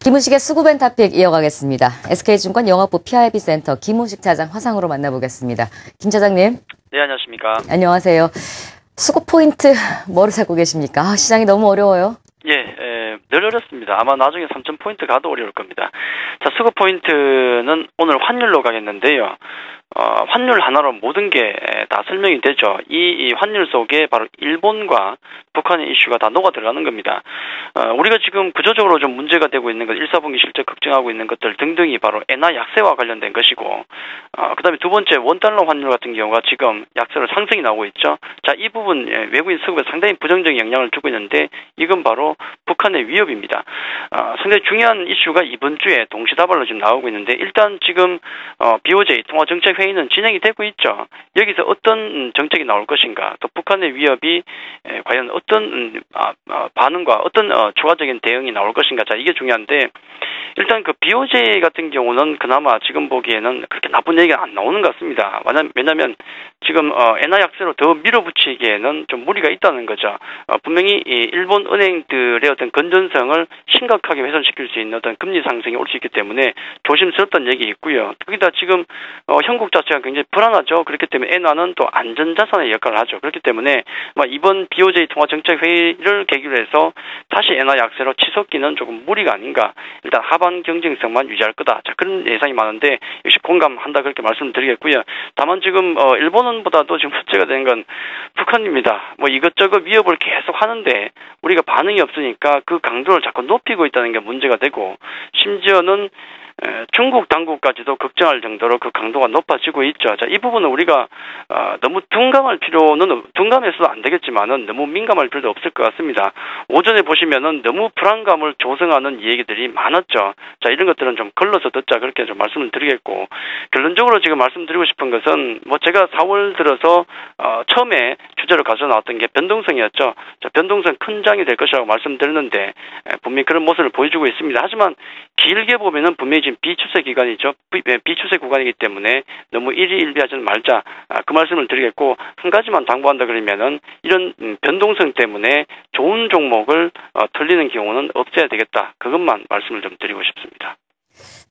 김우식의 수구벤 토픽 이어가겠습니다. SK증권 영업부 PIB센터 김우식 차장 화상으로 만나보겠습니다. 김 차장님. 네, 안녕하십니까. 안녕하세요. 수급 포인트 뭐를 잡고 계십니까? 시장이 너무 어려워요. 예, 늘 어렵습니다. 아마 나중에 3,000포인트 가도 어려울 겁니다. 자, 수급 포인트는 오늘 환율로 가겠는데요. 환율 하나로 모든 게 다 설명이 되죠. 이 환율 속에 바로 일본과 북한의 이슈가 다 녹아 들어가는 겁니다. 우리가 지금 구조적으로 좀 문제가 되고 있는 것, 1사분기 실적 걱정하고 있는 것들 등등이 바로 엔화 약세와 관련된 것이고, 그 다음에 두 번째 원달러 환율 같은 경우가 지금 약세로 상승이 나오고 있죠. 자, 이 부분 외국인 수급에 상당히 부정적인 영향을 주고 있는데, 이건 바로 북한의 위협입니다. 상당히 중요한 이슈가 이번 주에 동시다발로 지금 나오고 있는데, 일단 지금 BOJ 통화정책회의는 진행이 되고 있죠. 여기서 어떤 정책이 나올 것인가, 또 북한의 위협이 과연 어떤 반응과 어떤 추가적인 대응이 나올 것인가, 자, 이게 중요한데, 일단 그 BOJ 같은 경우는 그나마 지금 보기에는 그렇게 나쁜 얘기가 안 나오는 것 같습니다. 왜냐면 지금 엔화 약세로 더 밀어붙이기에는 좀 무리가 있다는 거죠. 분명히 이 일본 은행들의 어떤 건전성을 심각하게 훼손시킬 수 있는 어떤 금리 상승이 올 수 있기 때문에 조심스럽다는 얘기 있고요. 거기다 지금 형국 자체가 굉장히 불안하죠. 그렇기 때문에 엔화는 또 안전자산의 역할을 하죠. 그렇기 때문에 이번 BOJ 통화정책회의를 계기로 해서 다시 엔화 약세로 치솟기는 조금 무리가 아닌가. 일단 하반 경쟁성만 유지할 거다. 자, 그런 예상이 많은데 역시 공감한다 그렇게 말씀드리겠고요. 다만 지금 일본보다도 지금 문제가 되는 건 북한입니다. 이것저것 위협을 계속 하는데 우리가 반응이 없으니까 그 강도를 자꾸 높이고 있다는 게 문제가 되고, 심지어는 중국 당국까지도 걱정할 정도로 그 강도가 높아지고 있죠. 자, 이 부분은 우리가 너무 둔감해서도 안 되겠지만은 너무 민감할 필요도 없을 것 같습니다. 오전에 보시면은 너무 불안감을 조성하는 얘기들이 많았죠. 자, 이런 것들은 좀 걸러서 듣자 그렇게 좀 말씀을 드리겠고, 결론적으로 지금 말씀드리고 싶은 것은 제가 4월 들어서 처음에 주제로 가져 나왔던 게 변동성이었죠. 자, 변동성 큰 장이 될 것이라고 말씀드렸는데 분명히 그런 모습을 보여주고 있습니다. 하지만 길게 보면은 분명히 지금 비추세 기간이죠. 비추세 구간이기 때문에 너무 일희일비하지 말자. 그 말씀을 드리겠고, 한 가지만 당부한다 그러면은 이런 변동성 때문에 좋은 종목을 털리는 경우는 없어야 되겠다. 그것만 말씀을 좀 드리고 싶습니다.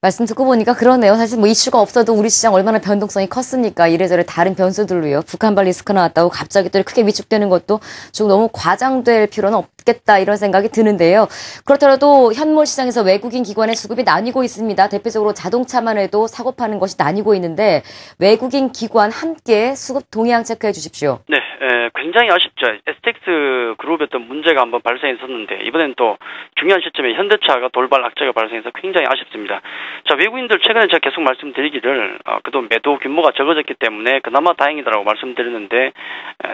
말씀 듣고 보니까 그러네요. 사실 이슈가 없어도 우리 시장 얼마나 변동성이 컸습니까? 이래저래 다른 변수들로요. 북한발 리스크 나왔다고 갑자기 또 크게 위축되는 것도 좀 너무 과장될 필요는 없겠다 이런 생각이 드는데요. 그렇더라도 현물 시장에서 외국인 기관의 수급이 나뉘고 있습니다. 대표적으로 자동차만 해도 사고 파는 것이 나뉘고 있는데 외국인 기관 함께 수급 동향 체크해 주십시오. 네, 굉장히 아쉽죠. STX 그룹에 어떤 문제가 한번 발생했었는데 이번엔 또 중요한 시점에 현대차가 돌발 악재가 발생해서 굉장히 아쉽습니다. 자, 외국인들 최근에 제가 계속 말씀드리기를 그동안 매도 규모가 적어졌기 때문에 그나마 다행이다라고 말씀드렸는데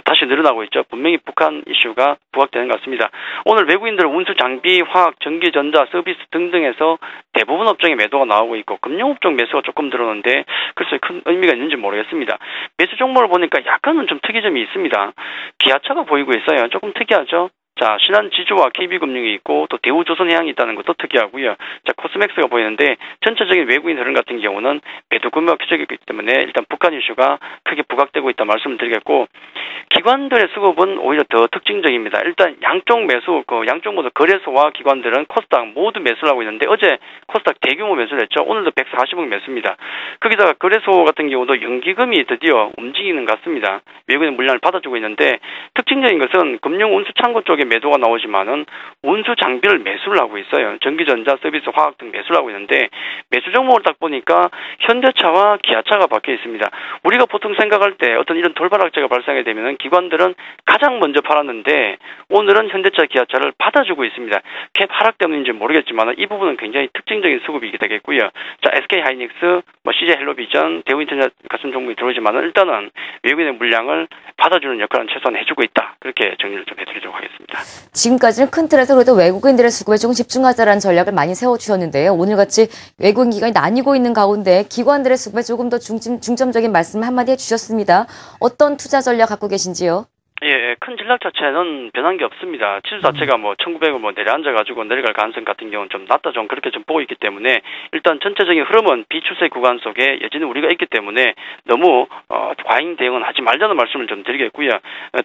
다시 늘어나고 있죠. 분명히 북한 이슈가 부각되는 것 같습니다. 오늘 외국인들 운수 장비, 화학, 전기, 전자, 서비스 등등에서 대부분 업종의 매도가 나오고 있고 금융업종 매수가 조금 들어오는데 글쎄 큰 의미가 있는지 모르겠습니다. 매수 종목을 보니까 약간은 좀 특이점이 있습니다. 기아차가 보이고 있어요. 조금 특이하죠. 자, 신한지주와 KB금융이 있고 또 대우조선해양이 있다는 것도 특이하고요. 자, 코스맥스가 보이는데 전체적인 외국인 흐름 같은 경우는 매도 규모가 규제이기 때문에 일단 북한 이슈가 크게 부각되고 있다 말씀을 드리겠고, 기관들의 수급은 오히려 더 특징적입니다. 일단 양쪽 매수, 양쪽 모두 거래소와 기관들은 코스닥 모두 매수를 하고 있는데 어제 코스닥 대규모 매수를 했죠. 오늘도 140억 매수입니다. 거기다가 거래소 같은 경우도 연기금이 드디어 움직이는 것 같습니다. 외국인 물량을 받아주고 있는데 특징적인 것은 금융 운수 창고 쪽에 매도가 나오지만은 운수 장비를 매수를 하고 있어요. 전기전자, 서비스, 화학 등 매수를 하고 있는데 매수 종목을 딱 보니까 현대차와 기아차가 박혀 있습니다. 우리가 보통 생각할 때 어떤 이런 돌발 악재가 발생하게 되면은 기관들은 가장 먼저 팔았는데 오늘은 현대차, 기아차를 받아주고 있습니다. 캡 하락 때문인지 모르겠지만 이 부분은 굉장히 특징적인 수급이 되겠고요. 자, SK하이닉스, CJ헬로비전, 대우인터넷 같은 종목이 들어오지만 일단은 외국인의 물량을 받아주는 역할은 최소한 해주고 있다. 그렇게 정리를 좀 해드리도록 하겠습니다. 지금까지는 큰 틀에서 그래도 외국인들의 수급에 조금 집중하자라는 전략을 많이 세워주셨는데요. 오늘같이 외국인 기관이 나뉘고 있는 가운데 기관들의 수급에 조금 더 중점적인 말씀 한마디 해주셨습니다. 어떤 투자 전략 갖고 계신지요? 예, 큰 전략 자체는 변한 게 없습니다. 지수 자체가 뭐 1900을 뭐 내려앉아가지고 내려갈 가능성 같은 경우는 좀 낮다 좀 그렇게 좀 보고 있기 때문에 일단 전체적인 흐름은 비추세 구간 속에 여전히 우리가 있기 때문에 너무 과잉 대응은 하지 말자는 말씀을 좀 드리겠고요.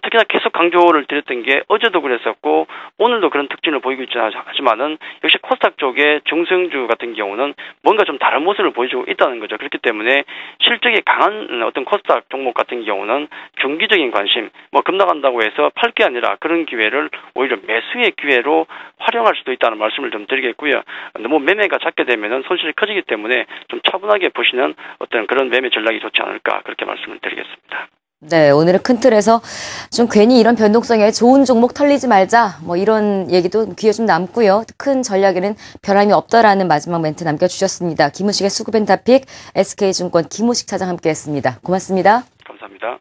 특히나 계속 강조를 드렸던 게 어제도 그랬었고 오늘도 그런 특징을 보이고 있지 하지만은 역시 코스닥 쪽의 중성주 같은 경우는 뭔가 좀 다른 모습을 보여주고 있다는 거죠. 그렇기 때문에 실적이 강한 어떤 코스닥 종목 같은 경우는 중기적인 관심, 뭐 급락한다고 해서 팔 게 아니라 그런 기회를 오히려 매수의 기회로 활용할 수도 있다는 말씀을 좀 드리겠고요. 너무 매매가 작게 되면은 손실이 커지기 때문에 좀 차분하게 보시는 어떤 그런 매매 전략이 좋지 않을까 그렇게 말씀을 드리겠습니다. 네, 오늘은 큰 틀에서 좀 괜히 이런 변동성에 좋은 종목 털리지 말자, 뭐 이런 얘기도 귀에 좀 남고요. 큰 전략에는 변함이 없다라는 마지막 멘트 남겨주셨습니다. 김우식의 수급엔타픽 SK증권 김우식 차장 함께했습니다. 고맙습니다. 감사합니다.